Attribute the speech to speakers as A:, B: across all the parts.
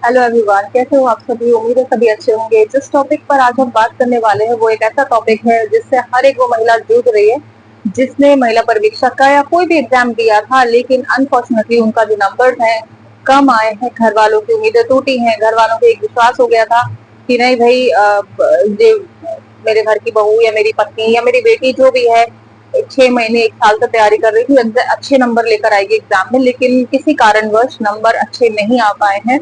A: Hello everyone, कैसे हो आप सभी। उम्मीद है सभी अच्छे होंगे। जिस टॉपिक पर आज हम बात करने वाले हैं वो एक ऐसा टॉपिक है जिससे हर एक वो महिला जूझ रही है जिसने महिला परीक्षा का या कोई भी एग्जाम दिया था, लेकिन अनफॉर्चुनेटली उनका जो नंबर है कम आए हैं। घर वालों की उम्मीदें टूटी हैं। घर वालों को एक विश्वास हो गया था कि नहीं भाई, ये मेरे घर की बहू या मेरी पत्नी या मेरी बेटी जो भी है 6 महीने 1 साल से तैयारी कर रही थी, अच्छे नंबर लेकर आएगी एग्जाम में, लेकिन किसी कारणवश नंबर अच्छे नहीं आ पाए हैं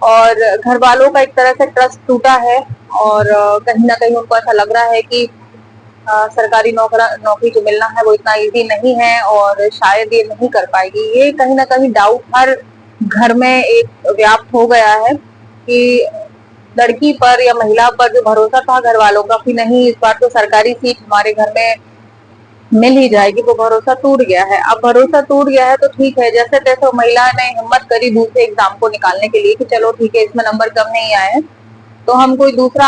A: और घर वालों का एक तरह से ट्रस्ट टूटा है। और कहीं ना कहीं उनको ऐसा लग रहा है कि सरकारी नौकरी जो मिलना है वो इतना इजी नहीं है और शायद ये नहीं कर पाएगी। ये कहीं ना कहीं डाउट हर घर में एक व्याप्त हो गया है कि लड़की पर या महिला पर जो भरोसा था घर वालों का कि नहीं इस बार तो सरकारी सीट हमारे घर में मिल ही जाएगी, वो भरोसा टूट गया है। अब भरोसा टूट गया है तो ठीक है, जैसे तैसे महिला ने हिम्मत करी दूसरे एग्जाम को निकालने के लिए कि चलो ठीक है इसमें नंबर कम नहीं आए हैं तो हम कोई दूसरा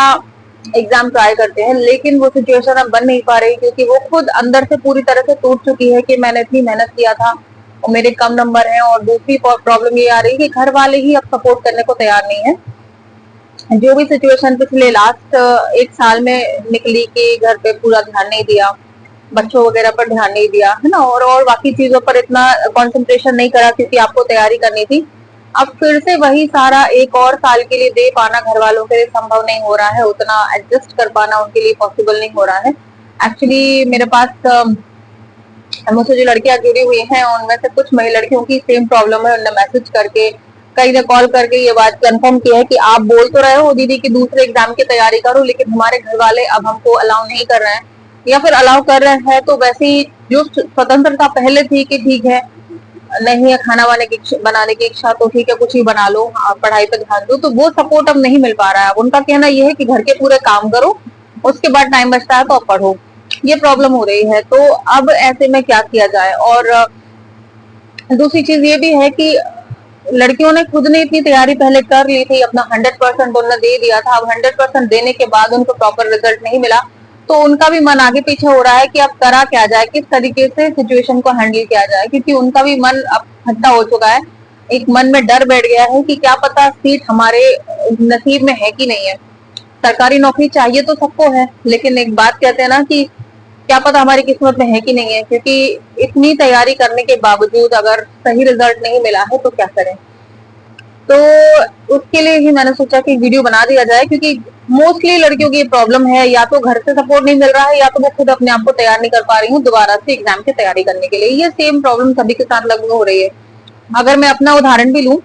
A: एग्जाम ट्राई करते हैं। लेकिन वो सिचुएशन अब बन नहीं पा रही क्योंकि वो खुद अंदर से पूरी तरह से टूट चुकी है कि मैंने इतनी मेहनत किया था और मेरे कम नंबर हैं। और दूसरी प्रॉब्लम ये आ रही है कि घर वाले ही अब सपोर्ट करने को तैयार नहीं है। जो भी सिचुएशन पिछले लास्ट 1 साल में निकली कि घर पे पूरा ध्यान नहीं दिया, बच्चों वगैरह पर ध्यान नहीं दिया है ना, और बाकी चीजों पर इतना कंसंट्रेशन नहीं करा क्योंकि आपको तैयारी करनी थी। अब फिर से वही सारा 1 और साल के लिए दे पाना घर वालों के लिए संभव नहीं हो रहा है, उतना एडजस्ट कर पाना उनके लिए पॉसिबल नहीं हो रहा है। एक्चुअली मेरे पास मुझसे जो लड़कियां जुड़ी हुई हैं उनमें से कुछ महिला लड़कियों की सेम प्रॉब्लम है। उन्होंने मैसेज करके, कई ने कॉल करके ये बात कंफर्म की है कि आप बोल तो रहे हो दीदी कि दूसरे एग्जाम की तैयारी करो, लेकिन हमारे घर वाले अब हमको अलाउ नहीं कर रहे हैं, या फिर अलाउ कर रहे हैं तो वैसी जो स्वतंत्रता पहले थी कि ठीक है नहीं है खाना बनाने की इच्छा तो ठीक है कुछ ही बना लो, आप पढ़ाई पे ध्यान दो, तो वो सपोर्ट अब नहीं मिल पा रहा है। अब उनका कहना यह है कि घर के पूरे काम करो, उसके बाद टाइम बचता है तो अब पढ़ो। ये प्रॉब्लम हो रही है। तो अब ऐसे में क्या किया जाए। और दूसरी चीज ये भी है कि लड़कियों ने खुद ने इतनी तैयारी पहले कर ली थी, अपना 100% उन्होंने दे दिया था। अब 100% देने के बाद उनको प्रॉपर रिजल्ट नहीं मिला तो उनका भी मन आगे पीछे हो रहा है कि अब करा क्या जाए, किस तरीके से सिचुएशन को हैंडल किया जाए, क्योंकि उनका भी मन अब खट्टा हो चुका है। एक मन में डर बैठ गया है कि क्या पता सीट हमारे नसीब में है कि नहीं है। सरकारी नौकरी चाहिए तो सबको है, लेकिन एक बात कहते हैं ना कि क्या पता हमारी किस्मत में है कि नहीं है, क्योंकि इतनी तैयारी करने के बावजूद अगर सही रिजल्ट नहीं मिला है तो क्या करें। तो उसके लिए ही मैंने सोचा कि वीडियो बना दिया जाए, क्योंकि मोस्टली लड़कियों की प्रॉब्लम है, या तो घर से सपोर्ट नहीं मिल रहा है या तो वो खुद अपने आप को तैयार नहीं कर पा रही हूँ दोबारा से एग्जाम की तैयारी करने के लिए। ये सेम प्रॉब्लम सभी के साथ लगभग हो रही है। अगर मैं अपना उदाहरण भी लूं,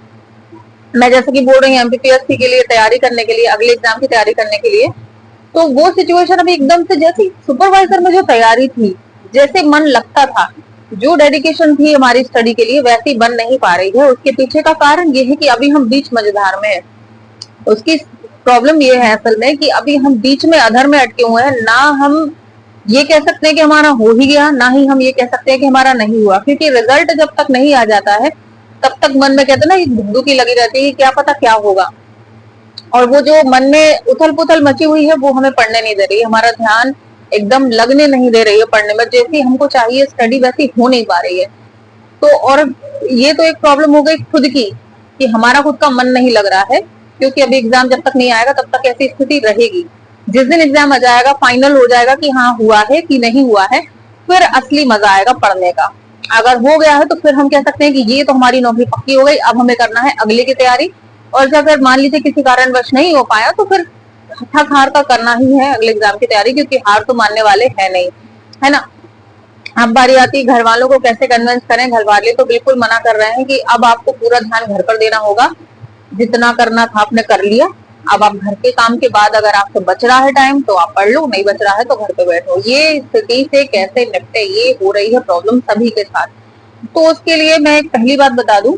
A: मैं जैसे कि बोल रही हूँ एमपीपीएससी के लिए तैयारी करने के लिए, अगले एग्जाम की तैयारी करने के लिए, तो वो सिचुएशन अभी एकदम से जैसी सुपरवाइजर में जो तैयारी थी, जैसे मन लगता था, जो डेडिकेशन थी हमारी स्टडी के लिए वैसी बन नहीं पा रही है। उसके पीछे का कारण ये है कि अभी हम बीच मझधार में है। उसकी प्रॉब्लम ये है असल में कि अभी हम बीच में अधर में अटके हुए हैं। ना हम ये कह सकते हैं कि हमारा हो ही गया, ना ही हम ये कह सकते हैं कि हमारा नहीं हुआ, क्योंकि रिजल्ट जब तक नहीं आ जाता है तब तक मन में कहते हैं ना धुंधुकी लगी रहती है कि क्या पता क्या होगा। और वो जो मन में उथल पुथल मची हुई है वो हमें पढ़ने नहीं दे रही, हमारा ध्यान एकदम लगने नहीं दे रही है पढ़ने में, जैसी हमको चाहिए स्टडी वैसी हो नहीं पा रही है। तो और ये तो एक प्रॉब्लम हो गई खुद की कि हमारा खुद का मन नहीं लग रहा है, क्योंकि अभी एग्जाम जब तक नहीं आएगा तब तक ऐसी स्थिति रहेगी। जिस दिन एग्जाम आ जाएगा, फाइनल हो जाएगा कि हाँ हुआ है कि नहीं हुआ है, फिर असली मजा आएगा पढ़ने का। अगर हो गया है तो फिर हम कह सकते हैं कि ये तो हमारी नौकरी पक्की हो गई, अब हमें करना है अगले की तैयारी। और जब अगर मान लीजिए किसी कारणवश नहीं हो पाया तो फिर थक हार का करना ही है अगले एग्जाम की तैयारी, क्योंकि हार तो मानने वाले है नहीं, है ना। अब बारी आती है घर वालों को कैसे कन्विंस करें। घर वाले तो बिल्कुल मना कर रहे हैं कि अब आपको पूरा ध्यान घर पर देना होगा, जितना करना था आपने कर लिया, अब आप घर के काम के बाद अगर आपसे बच रहा है टाइम तो आप पढ़ लो, नहीं बच रहा है तो घर पे बैठो। ये स्थिति से कैसे निपटे, ये हो रही है प्रॉब्लम सभी के साथ। तो उसके लिए मैं एक पहली बात बता दूं,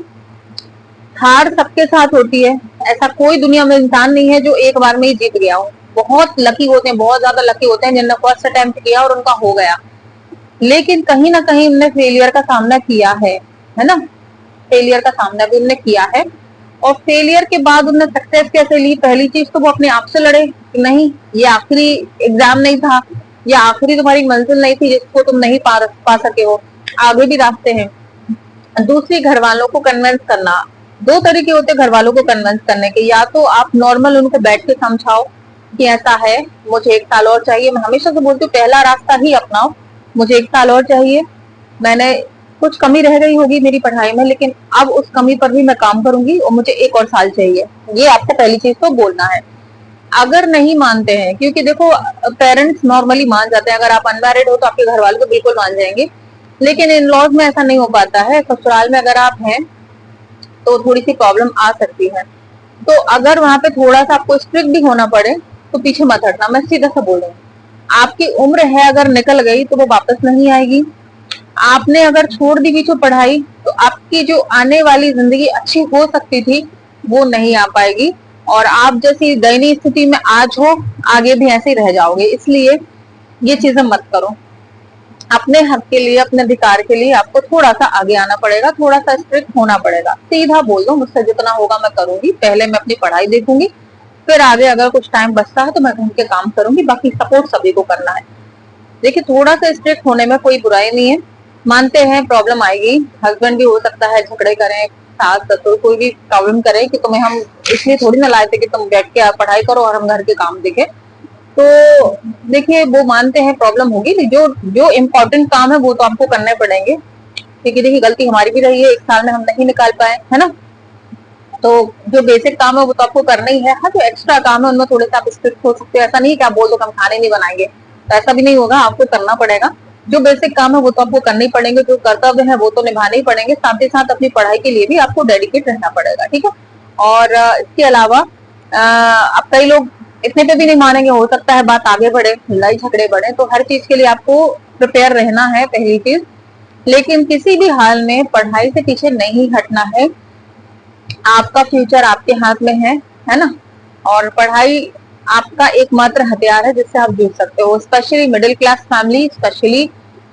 A: हार सबके साथ होती है। ऐसा कोई दुनिया में इंसान नहीं है जो एक बार में ही जीत गया हो। बहुत लकी होते हैं, बहुत ज्यादा लकी होते हैं जिनने फर्स्ट अटेम्प्ट किया और उनका हो गया, लेकिन कहीं ना कहीं उनने फेलियर का सामना किया है ना। फेलियर का सामना भी उनने किया है, और फेलियर के बाद उनने सक्सेस कैसे ली। पहली चीज तो वो अपने आप से लड़े कि नहीं ये आखिरी एग्जाम नहीं था, या आखिरी तुम्हारी मंजिल नहीं थी जिसको तुम नहीं पा सके हो, आगे भी रास्ते हैं। दूसरी, घर वालों को कन्विंस करना। दो तरीके होते घर वालों को कन्विंस करने के, या तो आप नॉर्मल उनको बैठ के समझाओ कि ऐसा है, मुझे 1 साल और चाहिए। मैं हमेशा से बोलती हूँ पहला रास्ता ही अपनाओ, मुझे 1 साल और चाहिए, मैंने कुछ कमी रह गई होगी मेरी पढ़ाई में, लेकिन अब उस कमी पर भी मैं काम करूंगी और मुझे 1 और साल चाहिए। ये आपको पहली चीज तो बोलना है। अगर नहीं मानते हैं, क्योंकि देखो पेरेंट्स नॉर्मली मान जाते हैं, अगर आप अनमैरिड हो तो आपके घर वाले तो बिल्कुल मान जाएंगे, लेकिन इन लॉज में ऐसा नहीं हो पाता है। ससुराल में अगर आप हैं तो थोड़ी सी प्रॉब्लम आ सकती है। तो अगर वहां पे थोड़ा सा आपको स्ट्रिक्ट भी होना पड़े तो पीछे मत हटना, मैं सीधा सा बोल रही हूँ। आपकी उम्र है, अगर निकल गई तो वो वापस नहीं आएगी। आपने अगर छोड़ दी बीच में पढ़ाई तो आपकी जो आने वाली जिंदगी अच्छी हो सकती थी वो नहीं आ पाएगी, और आप जैसी दयनीय स्थिति में आज हो आगे भी ऐसे ही रह जाओगे। इसलिए ये चीजें मत करो। अपने हक के लिए, अपने अधिकार के लिए आपको थोड़ा सा आगे आना पड़ेगा, थोड़ा सा स्ट्रिक्ट होना पड़ेगा। सीधा बोल दो मुझसे जितना होगा मैं करूंगी, पहले मैं अपनी पढ़ाई देखूंगी, फिर आगे अगर कुछ टाइम बचता है तो मैं घर के काम करूंगी, बाकी सपोर्ट सभी को करना है। देखिए थोड़ा सा स्ट्रिक्ट होने में कोई बुराई नहीं है। मानते हैं प्रॉब्लम आएगी, हस्बैंड भी हो सकता है झगड़े करें, सास ससुर कोई भी प्रॉब्लम करे कि तुम्हें हम इसलिए थोड़ी ना लाए थे कि तुम बैठ के पढ़ाई करो और हम घर के काम देखें। तो देखिए वो मानते हैं प्रॉब्लम होगी, जो जो इम्पोर्टेंट काम है वो तो आपको करने पड़ेंगे, क्योंकि देखिए गलती हमारी भी रही है, 1 साल में हम नहीं निकाल पाए, है ना। तो जो बेसिक काम है वो तो आपको करना ही है। हाँ, जो एक्स्ट्रा काम है उनमें थोड़े से आप स्ट्रिक्ट हो सकते हो, ऐसा नहीं कि आप बोल दो कि हम खाने नहीं बनाएंगे, तो ऐसा भी नहीं होगा, आपको करना पड़ेगा। जो बेसिक काम है वो तो आपको करने ही पड़ेंगे, जो कर्तव्य है वो तो निभाने ही पड़ेंगे, साथ ही साथ अपनी पढ़ाई के लिए भी आपको डेडिकेट रहना पड़ेगा, ठीक है। और इसके अलावा अब कई लोग इतने पे भी नहीं मानेंगे, हो सकता है बात आगे बढ़े, लड़ाई झगड़े बढ़े, तो हर चीज के लिए आपको प्रिपेयर रहना है, पहली चीज। लेकिन किसी भी हाल में पढ़ाई से पीछे नहीं हटना है। आपका फ्यूचर आपके हाथ में है ना। और पढ़ाई आपका एकमात्र हथियार है जिससे आप जीत सकते हो। Specially middle class family, specially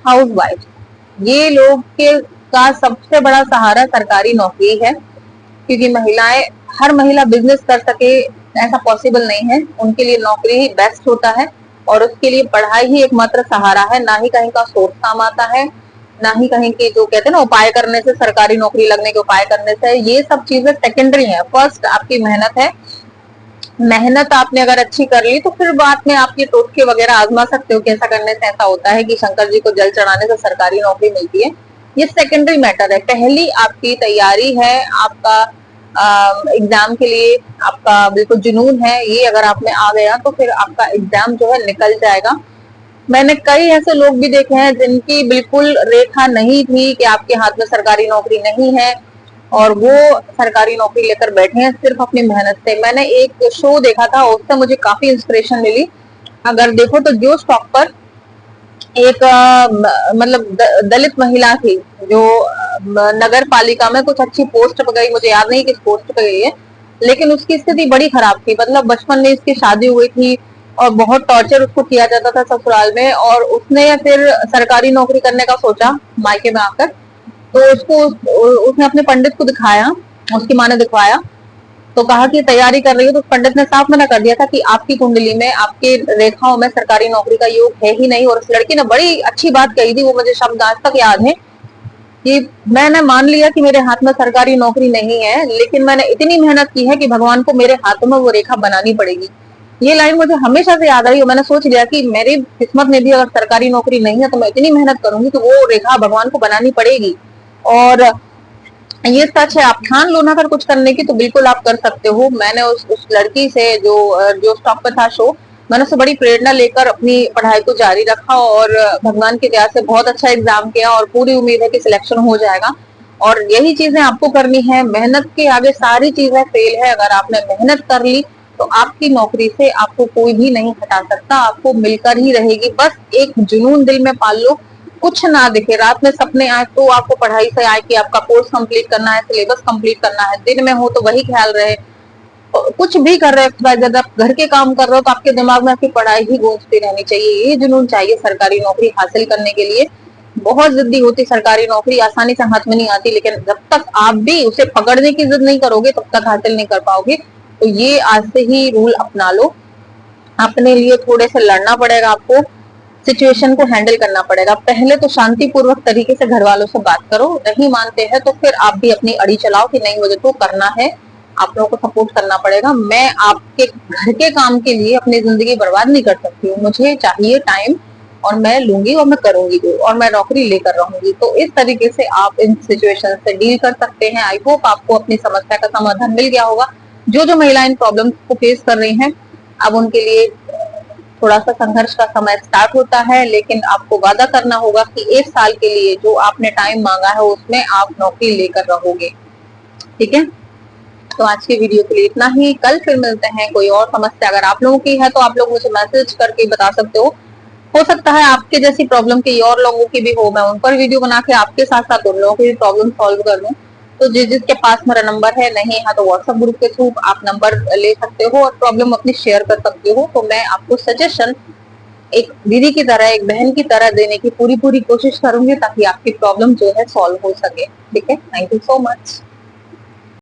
A: house wife, ये लोग के का सबसे बड़ा सहारा सरकारी नौकरी है, क्योंकि महिलाएं, हर महिला बिजनेस कर सके ऐसा पॉसिबल नहीं है, उनके लिए नौकरी ही बेस्ट होता है, और उसके लिए पढ़ाई ही एकमात्र सहारा है। ना ही कहीं का सोर्स काम आता है, ना ही कहीं की जो कहते हैं ना उपाय करने से, सरकारी नौकरी लगने के उपाय करने से, ये सब चीजें सेकेंडरी है। फर्स्ट आपकी मेहनत है। मेहनत आपने अगर अच्छी कर ली तो फिर बाद में आप ये टोटके वगैरह आजमा सकते हो कि ऐसा करने से ऐसा होता है कि शंकर जी को जल चढ़ाने से सरकारी नौकरी मिलती है। ये सेकेंडरी मैटर है। पहली आपकी तैयारी है, आपका एग्जाम के लिए आपका बिल्कुल जुनून है, ये अगर आप में आ गया तो फिर आपका एग्जाम जो है निकल जाएगा। मैंने कई ऐसे लोग भी देखे हैं जिनकी बिल्कुल रेखा नहीं थी कि आपके हाथ में सरकारी नौकरी नहीं है, और वो सरकारी नौकरी लेकर बैठे हैं सिर्फ अपनी मेहनत से। मैंने एक शो देखा था, उससे मुझे काफी इंस्पिरेशन मिली। अगर देखो तो जो स्टॉक पर एक मतलब दलित महिला थी, जो नगर पालिका में कुछ अच्छी पोस्ट पर गई, मुझे याद नहीं किस पोस्ट पे गई है, लेकिन उसकी स्थिति बड़ी खराब थी। मतलब बचपन में इसकी शादी हुई थी और बहुत टॉर्चर उसको किया जाता था ससुराल में, और उसने फिर सरकारी नौकरी करने का सोचा मायके में आकर। तो उसने अपने पंडित को दिखाया, उसकी माँ ने दिखवाया, तो कहा कि तैयारी कर रही हो, तो पंडित ने साफ मना कर दिया था कि आपकी कुंडली में, आपके रेखाओं में सरकारी नौकरी का योग है ही नहीं। और उस लड़की ने बड़ी अच्छी बात कही थी, वो मुझे शब्द आज तक याद है, कि मैंने मान लिया कि मेरे हाथ में सरकारी नौकरी नहीं है, लेकिन मैंने इतनी मेहनत की है कि भगवान को मेरे हाथों में वो रेखा बनानी पड़ेगी। ये लाइन मुझे हमेशा से याद आई, और मैंने सोच लिया कि मेरी किस्मत में भी अगर सरकारी नौकरी नहीं है तो मैं इतनी मेहनत करूंगी तो वो रेखा भगवान को बनानी पड़ेगी। और ये सच है, आप ठान लो ना अगर कुछ करने की तो बिल्कुल आप कर सकते हो। मैंने उस लड़की से जो स्टॉक पे था शो, मैंने उससे बड़ी प्रेरणा लेकर अपनी पढ़ाई को जारी रखा, और भगवान की दया से बहुत अच्छा एग्जाम किया, और पूरी उम्मीद है कि सिलेक्शन हो जाएगा। और यही चीजें आपको करनी है, मेहनत के आगे सारी चीजें फेल है। अगर आपने मेहनत कर ली तो आपकी नौकरी से आपको कोई भी नहीं हटा सकता, आपको मिलकर ही रहेगी। बस एक जुनून दिल में पाल लो, कुछ ना दिखे, रात में सपने आए तो आपको पढ़ाई से आए कि आपका कोर्स कंप्लीट करना है, सिलेबस कंप्लीट करना है, दिन में हो तो वही ख्याल रहे। कुछ भी कर रहे हो, जब आप घर के काम कर रहे हो तो आपके दिमाग में आपकी पढ़ाई ही गूंजती रहनी चाहिए। ये जुनून चाहिए सरकारी नौकरी हासिल करने के लिए। बहुत जिद्दी होती सरकारी नौकरी, आसानी से हाथ में नहीं आती, लेकिन जब तक आप भी उसे पकड़ने की जिद नहीं करोगे तब तक हासिल नहीं कर पाओगे। तो ये आज से ही रूल अपना लो, अपने लिए थोड़े से लड़ना पड़ेगा आपको। सिचुएशन को हैंडल करना पड़ेगा। पहले तो शांतिपूर्वक तरीके से घर वालों से बात करो, नहीं मानते हैं तो फिर आप भी अपनी अड़ी चलाओ कि नहीं मुझे तो करना है, आप लोगों को सपोर्ट करना पड़ेगा। मैं आपके घर के काम के लिए अपनी जिंदगी बर्बाद नहीं कर सकती हूँ, मुझे चाहिए टाइम और मैं लूंगी और मैं करूंगी भी और मैं नौकरी लेकर रहूंगी। तो इस तरीके से आप इन सिचुएशन से डील कर सकते हैं। आई होप आपको अपनी समस्या का समाधान मिल गया होगा। जो जो महिला इन प्रॉब्लम को फेस कर रही हैं, अब उनके लिए थोड़ा सा संघर्ष का समय स्टार्ट होता है, लेकिन आपको वादा करना होगा कि 1 साल के लिए जो आपने टाइम मांगा है उसमें आप नौकरी लेकर रहोगे। ठीक है, तो आज की वीडियो के लिए इतना ही। कल फिर मिलते हैं। कोई और समस्या अगर आप लोगों की है तो आप लोग मुझे मैसेज करके बता सकते हो सकता है आपके जैसी प्रॉब्लम की और लोगों की भी हो, मैं उन पर वीडियो बना के आपके साथ साथ उन लोगों की भी प्रॉब्लम सॉल्व कर दूं। तो जिसके पास मेरा नंबर है, नहीं है तो व्हाट्सएप ग्रुप के थ्रू आप नंबर ले सकते हो और प्रॉब्लम अपनी शेयर कर सकते हो। तो मैं आपको सजेशन एक दीदी की तरह, एक बहन की तरह देने की पूरी कोशिश करूंगी ताकि आपकी प्रॉब्लम जो है सॉल्व हो सके। ठीक है, थैंक यू सो मच।